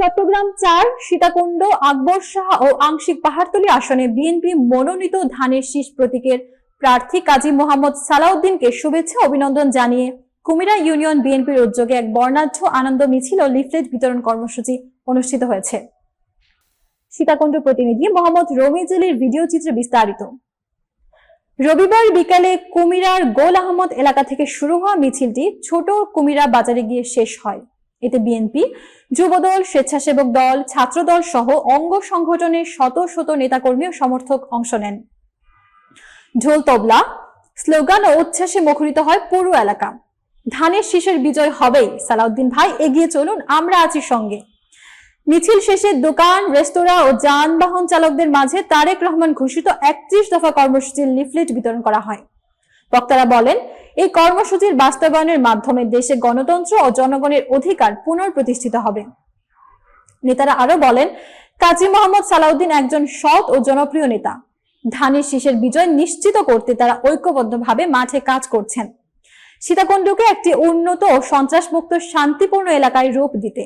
চট্টগ্রাম ৪ সীতাকুণ্ড আকবর শাহ ও আংশিক পাহাড়তলী আসনে বিএনপি মনোনীত ধানের শীষ প্রতীকের প্রার্থী কাজী মোহাম্মদ সালাউদ্দিনকে শুভেচ্ছা অভিনন্দন জানিয়ে কুমিরা ইউনিয়ন বিএনপির উদ্যোগে এক বর্ণাঢ্য আনন্দ মিছিল ও লিফলেট বিতরণ কর্মসূচি অনুষ্ঠিত হয়েছে। সীতাকুণ্ড প্রতিনিধি মোহাম্মদ রমিজুলের ভিডিও চিত্রে বিস্তারিত। রবিবার বিকালে কুমিরার গোল আহমদ এলাকা থেকে শুরু হওয়া মিছিলটি ছোট কুমিরা বাজারে গিয়ে শেষ হয়। এতে বিএনপি, যুবদল, স্বেচ্ছাসেবক দল, ছাত্রদল সহ অঙ্গ সংগঠনের শত শত নেতাকর্মী ও সমর্থক অংশ নেন। ঢোল, তবলা, স্লোগান ও উচ্ছ্বাসে মুখরিত হয় পুরো এলাকা। ধানের শীষের বিজয় হবেই, সালাউদ্দিন ভাই এগিয়ে চলুন, আমরা আছি সঙ্গে। মিছিল শেষে দোকান, রেস্তোরাঁ ও যানবাহন চালকদের মাঝে তারেক রহমান ঘোষিত ৩১ দফা কর্মসূচির লিফলেট বিতরণ করা হয়। বক্তারা বলেন, এই কর্মসূচির বাস্তবায়নের মাধ্যমে দেশে গণতন্ত্র ও জনগণের অধিকার পুনঃপ্রতিষ্ঠিত হবে। নেতারা আরো বলেন, কাজী মোহাম্মদ সালাউদ্দিন একজন সৎ ও জনপ্রিয় নেতা। ধানের শীষের বিজয় নিশ্চিত করতে তারা ঐক্যবদ্ধভাবে মাঠে কাজ করছেন, সীতাকুণ্ডকে একটি উন্নত ও সন্ত্রাসমুক্ত শান্তিপূর্ণ এলাকায় রূপ দিতে।